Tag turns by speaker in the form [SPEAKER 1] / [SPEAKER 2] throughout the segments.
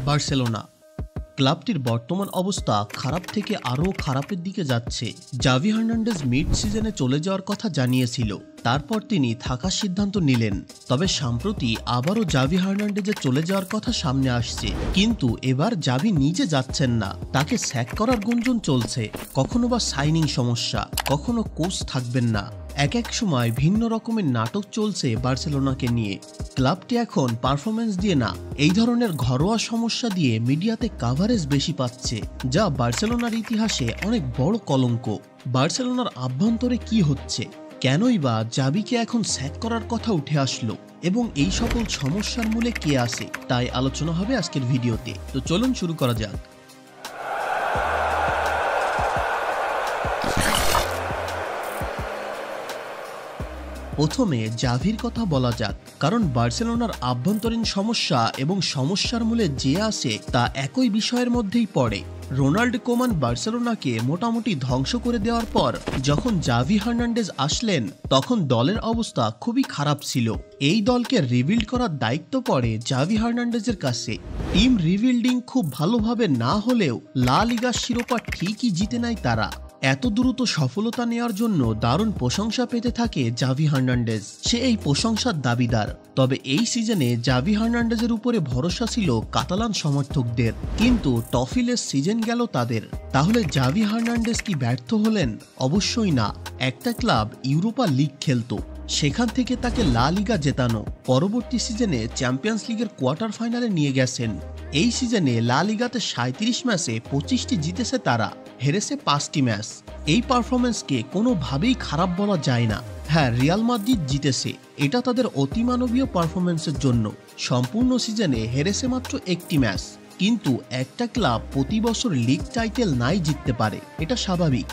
[SPEAKER 1] Barcelona ক্লাবটির বর্তমান অবস্থা খারাপ থেকে আরও খারাপের দিকে যাচ্ছে। জাভি হার্নান্ডেজ মিড সিজনে চলে যাওয়ার কথা জানিয়েছিল, তারপর তিনি থাকার সিদ্ধান্ত নিলেন। তবে সম্প্রতি আবারও জাভি হার্নান্ডেজের চলে যাওয়ার কথা সামনে আসছে, কিন্তু এবার জাভি নিজে যাচ্ছেন না, তাকে স্যাক করার গুঞ্জন চলছে। কখনো বা সাইনিং সমস্যা, কখনো কোচ থাকবেন না। এক এক সময় ভিন্ন রকমের নাটক চলছে বার্সেলোনাকে নিয়ে। ক্লাবটি এখন পারফরমেন্স দিয়ে না, এই ধরনের ঘরোয়া সমস্যা দিয়ে মিডিয়াতে কাভারেজ বেশি পাচ্ছে, যা বার্সেলোনার ইতিহাসে অনেক বড় কলঙ্ক। বার্সেলোনার আভ্যন্তরে কি হচ্ছে, কেনই বা জাভিকে এখন স্যাক করার কথা উঠে আসলো, এবং এই সকল সমস্যার মূলে কে আছে, তাই আলোচনা হবে আজকের ভিডিওতে। তো চলুন শুরু করা যাক। প্রথমে জাভির কথা বলা যাক, কারণ বার্সেলোনার আভ্যন্তরীণ সমস্যা এবং সমস্যার মূলে যে আছে তা একই বিষয়ের মধ্যেই পড়ে। রোনাল্ড কোমান বার্সেলোনাকে মোটামুটি ধ্বংস করে দেওয়ার পর যখন জাভি হার্নান্ডেজ আসলেন, তখন দলের অবস্থা খুবই খারাপ ছিল। এই দলকে রিবিল্ড করার দায়িত্ব পড়ে জাভি হার্নান্ডেজের কাছে। টিম রিবিল্ডিং খুব ভালোভাবে না হলেও লা লিগার শিরোপা ঠিকই জিতে নেয় তারা। এত দ্রুত সফলতা নেওয়ার জন্য দারুণ প্রশংসা পেতে থাকে জাভি হার্নান্ডেজ, সে এই প্রশংসার দাবিদার। তবে এই সিজনে জাভি হার্নান্ডেজের উপরে ভরসা ছিল কাতালান সমর্থকদের, কিন্তু টফিলের সিজন গেল তাদের। তাহলে জাভি হার্নান্ডেজ কি ব্যর্থ হলেন? অবশ্যই না। একটা ক্লাব ইউরোপা লিগ খেলতো, সেখান থেকে তাকে লা লিগা জেতানো, পরবর্তী সিজনে চ্যাম্পিয়ন্স লিগের কোয়ার্টার ফাইনালে নিয়ে গেছেন। এই সিজনে লা লিগাতে 37 ম্যাচে 25টি জিতেছে তারা, হেরেছে 5টি ম্যাচ। এই পারফরমেন্সকে কোনোভাবেই খারাপ বলা যায় না। হ্যাঁ, রিয়াল মাদ্রিদ জিতেছে, এটা তাদের অতিমানবীয় পারফরমেন্সের জন্য। সম্পূর্ণ সিজনে হেরেছে মাত্র 1টি ম্যাচ, কিন্তু একটা ক্লাব প্রতি বছর লিগ টাইটেল নাই জিততে পারে, এটা স্বাভাবিক।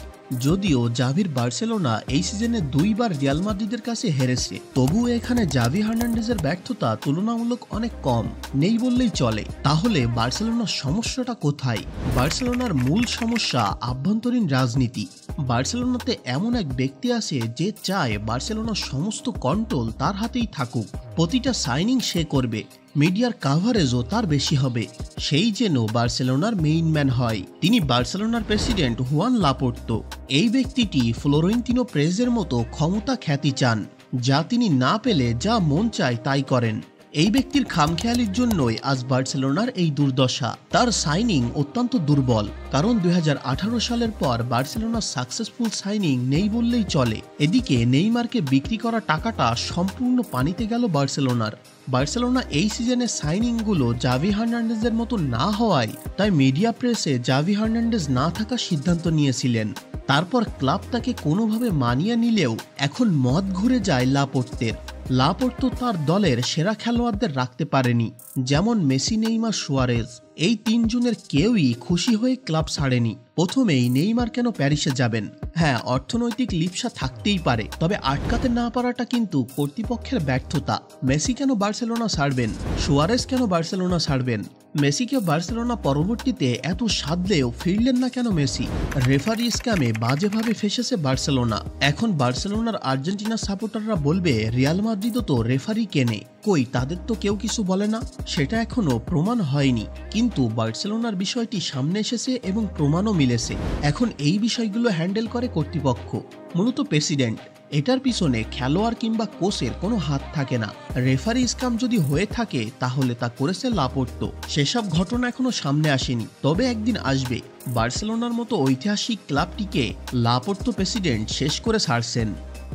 [SPEAKER 1] যদিও জাভির বার্সেলোনা এই সিজনে 2বার রিয়াল মাদ্রিদের কাছে হেরেছে, তবুও এখানে জাভি হার্নান্ডেজের ব্যর্থতা তুলনামূলক অনেক কম, নেই বললেই চলে। তাহলে বার্সেলোনার সমস্যাটা কোথায়? বার্সেলোনার মূল সমস্যা আভ্যন্তরীণ রাজনীতি। বার্সেলোনাতে এমন এক ব্যক্তি আছে যে চায় বার্সেলোনার সমস্ত কন্ট্রোল তার হাতেই থাকুক, প্রতিটা সাইনিং সে করবে, মিডিয়ার কাভারেজও তার বেশি হবে, সেই যেন বার্সেলোনার মেইন ম্যান হয়। তিনি বার্সেলোনার প্রেসিডেন্ট হুয়ান লাপোর্তো। এই ব্যক্তিটি ফ্লোরেন্তিনো পেরেজের মতো ক্ষমতা খ্যাতি চান, যা তিনি না পেলে যা মন চায় তাই করেন। এই ব্যক্তির খামখেয়ালির জন্যই আজ বার্সেলোনার এই দুর্দশা। তার সাইনিং অত্যন্ত দুর্বল, কারণ 2018 সালের পর বার্সেলোনার সাকসেসফুল সাইনিং নেই বললেই চলে। এদিকে নেইমারকে বিক্রি করা টাকাটা সম্পূর্ণ পানিতে গেল বার্সেলোনার। বার্সেলোনা এই সিজনের সাইনিংগুলো জাভি হার্নান্ডেজের মতো না হওয়ায় তাই মিডিয়া প্রেসে জাভি হার্নান্ডেজ না থাকার সিদ্ধান্ত নিয়েছিলেন। তারপর ক্লাব তাকে কোনোভাবে মানিয়ে নিলেও এখন মত ঘুরে যায় লাপোর্তের। লাপোর্তো তার দলের সেরা খেলোয়াড়দের রাখতে পারেনি, যেমন মেসি, নেইমার, সুয়ারেজ। এই 3 জনের কেউই খুশি হয়ে ক্লাব ছাড়েনি। প্রথমেই নেইমার কেন প্যারিসে যাবেন? হ্যাঁ, অর্থনৈতিক লিপ্সা থাকতেই পারে, তবে আটকাতে না পারাটা কিন্তু কর্তৃপক্ষের ব্যর্থতা। মেসি কেন বার্সেলোনা ছাড়বেন? সুয়ারেজ কেন বার্সেলোনা ছাড়বেন? মেসিকে বার্সেলোনা পরবর্তীতে এত সাধলেও ফিরলেন না কেন মেসি? রেফারি স্ক্যামে বাজেভাবে ফেসেছে বার্সেলোনা। এখন বার্সেলোনার আর্জেন্টিনা সাপোর্টাররা বলবে রিয়াল মাদ্রিদও তো রেফারি কেনে, কই তাদের তো কেউ কিছু বলে না। সেটা এখনো প্রমাণ হয়নি, কিন্তু বার্সেলোনার বিষয়টি সামনে এসেছে এবং প্রমাণও মিলেছে। এখন এই বিষয়গুলো হ্যান্ডেল করে কর্তৃপক্ষ, মূলত প্রেসিডেন্ট। এটার পিছনে খেলোয়াড় কিংবা কোচের কোনো হাত থাকে না। রেফারি স্ক্যাম যদি হয়ে থাকে তাহলে তা করেছে লাপোর্তো। সেসব ঘটনা এখনো সামনে আসেনি, তবে একদিন আসবে। বার্সেলোনার মতো ঐতিহাসিক ক্লাবটিকে লাপোর্তো প্রেসিডেন্ট শেষ করে ছাড়ছেন।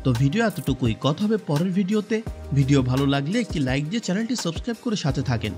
[SPEAKER 1] তো ভিডিও এতটুকুই, কথা হবে পরের ভিডিওতে। ভিডিও ভালো লাগলে একটি লাইক দিয়ে চ্যানেলটি সাবস্ক্রাইব করে সাথে থাকেন।